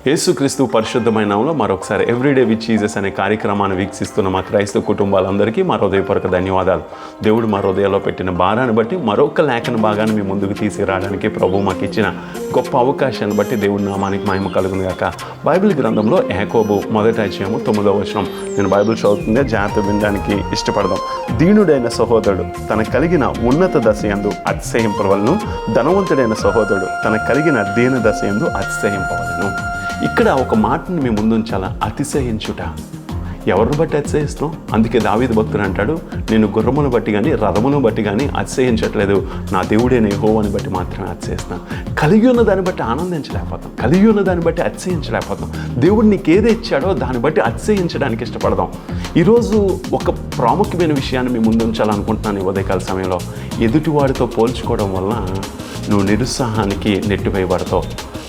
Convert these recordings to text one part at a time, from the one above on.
యేసుక్రీస్తు పరిశుద్ధమైన నామములో మరొకసారి ఎవ్రీడే విత్ జీసస్ అనే కార్యక్రమాన్ని వీక్షిస్తున్న మా క్రైస్తవ కుటుంబాలందరికీ మా హృదయపూర్వక ధన్యవాదాలు. దేవుడు మా హృదయాల్లో పెట్టిన భారాన్ని బట్టి మరొక లేఖన భాగాన్ని మీ ముందుకు తీసుకురావడానికి ప్రభు మాకు ఇచ్చిన గొప్ప అవకాశాన్ని బట్టి దేవుడి నామానికి మహిమ కలుగును గాక. బైబిల్ గ్రంథంలో యాకోబు 1:9 నేను బైబిల్ చదువుతుందే జాగ్రత్త వినడానికి ఇష్టపడదాం. దీనుడైన సహోదరుడు తన కలిగిన ఉన్నత దశ యందు అతిశయింపవలను, ధనవంతుడైన సహోదరుడు తన కలిగిన దీన దశ యందు అతిశయింపవలను. ఇక్కడ ఒక మాటను మీ ముందుంచాల, అతిశయించుట. ఎవరిని బట్టి అతిశయిస్తున్నాం? అందుకే దావీదు భక్తుడు అంటాడు, నేను గుర్రమును బట్టి కానీ రథమును బట్టి కానీ అతిశయించట్లేదు, నా దేవుడైన యెహోవాని బట్టి మాత్రమే అతిశయిస్తున్నాను. కలిగి ఉన్న దాన్ని బట్టి ఆనందించలేకపోతాం, కలిగి ఉన్న దాన్ని బట్టి అతిశయించలేకపోతాం. దేవుడు నీకు ఏది ఇచ్చాడో దాన్ని బట్టి అతిశయించడానికి ఇష్టపడదాం. ఈరోజు ఒక ప్రాముఖ్యమైన విషయాన్ని మీ ముందు ఉంచాలనుకుంటున్నాను. ఈ ఉదయకాల సమయంలో ఎదుటివాడితో పోల్చుకోవడం వల్ల నువ్వు నిరుత్సాహానికి నెట్టివేయబడతావు.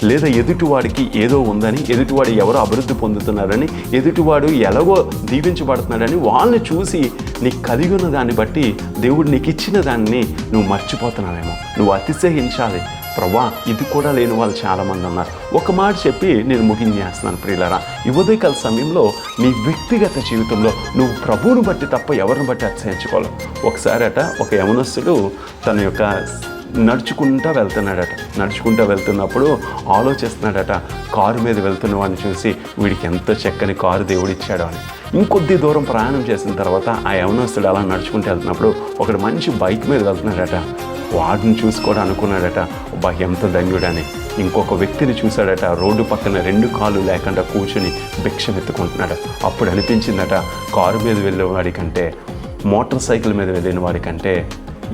లేదా ఎదుటివాడికి ఏదో ఉందని, ఎదుటివాడు ఎవరో అభివృద్ధి పొందుతున్నారని, ఎదుటివాడు ఎలాగో దీవించబడుతున్నాడని వాళ్ళని చూసి నీకు కలిగి ఉన్న దాన్ని బట్టి దేవుడు నీకు ఇచ్చిన దాన్ని నువ్వు మర్చిపోతున్నావేమో. నువ్వు అతిశయించాలి. ప్రభా, ఇది కూడా లేని వాళ్ళు చాలామంది ఉన్నారు. ఒక మాట చెప్పి నేను ముగించేస్తున్నాను ప్రియులారా. ఈ ఉదయకాల సమయంలో నీ వ్యక్తిగత జీవితంలో నువ్వు ప్రభువుని బట్టి తప్ప ఎవరిని బట్టి అతిశయించుకోవాలి. ఒకసారి ఒక యవనస్తుడు తన యొక్క నడుచుకుంటూ వెళ్తున్నప్పుడు ఆలోచిస్తున్నాడట, కారు మీద వెళ్తున్న వాడిని చూసి వీడికి ఎంత చక్కని కారు దేవుడు ఇచ్చాడు అని. ఇంకొద్ది దూరం ప్రయాణం చేసిన తర్వాత ఆ యవనస్తుడు అలా నడుచుకుంటూ వెళ్తున్నప్పుడు ఒకడు మంచి బైక్ మీద వెళ్తున్నాడట. వాడిని చూసి కూడా అనుకున్నాడట, అబ్బా ఎంత ధన్యుడని. ఇంకొక వ్యక్తిని చూశాడట, రోడ్డు పక్కన 2 కాళ్ళు లేకుండా కూర్చుని భిక్షం ఎత్తుకుంటున్నాడు. అప్పుడు అనిపించిందట, కారు మీద వెళ్ళే వాడికంటే, మోటార్ సైకిల్ మీద వెళ్ళిన వాడికంటే,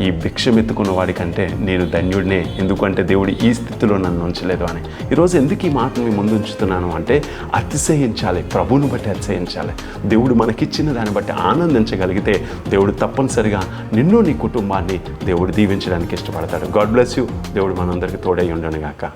ఈ భిక్షం ఎత్తుకున్న వాడికంటే నేను ధన్యుడినే, ఎందుకంటే దేవుడు ఈ స్థితిలో నన్ను ఉంచలేదు అని. ఈరోజు ఎందుకు ఈ మాటను మీ ముందు ఉంచుతున్నాను అంటే, అతిశయించాలి, ప్రభువుని బట్టి అతిశయించాలి. దేవుడు మనకిచ్చిన దాన్ని బట్టి ఆనందించగలిగితే దేవుడు తప్పనిసరిగా నిన్ను, నీ కుటుంబాన్ని దేవుడు దీవించడానికి ఇష్టపడతాడు. God bless you. దేవుడు మనందరికీ తోడై ఉండను గాక.